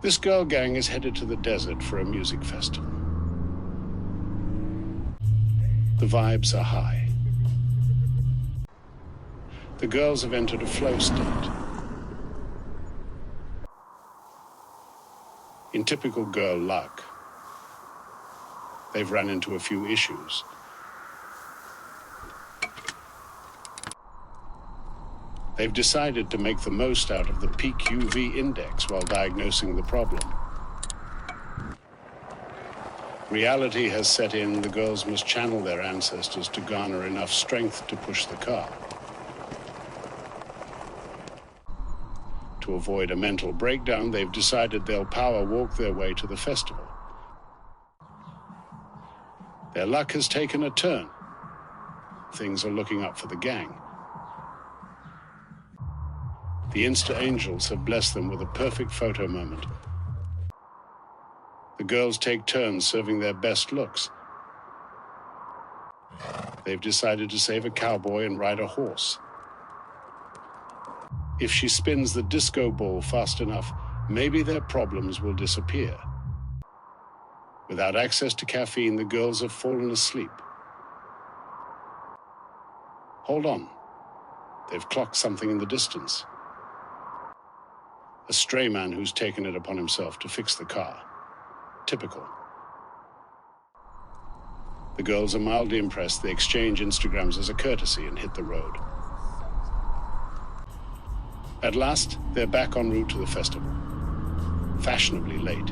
This girl gang is headed to the desert for a music festival. The vibes are high. The girls have entered a flow state. In typical girl luck, they've run into a few issues. They've decided to make the most out of the peak UV index while diagnosing the problem. Reality has set in. The girls must channel their ancestors to garner enough strength to push the car. To avoid a mental breakdown, they've decided they'll power walk their way to the festival. Their luck has taken a turn. Things are looking up for the gang. The Insta Angels have blessed them with a perfect photo moment. The girls take turns serving their best looks. They've decided to save a cowboy and ride a horse. If she spins the disco ball fast enough, maybe their problems will disappear. Without access to caffeine, the girls have fallen asleep. Hold on. They've clocked something in the distance. A stray man who's taken it upon himself to fix the car. Typical. The girls are mildly impressed. They exchange Instagrams as a courtesy and hit the road. At last, they're back en route to the festival. Fashionably late.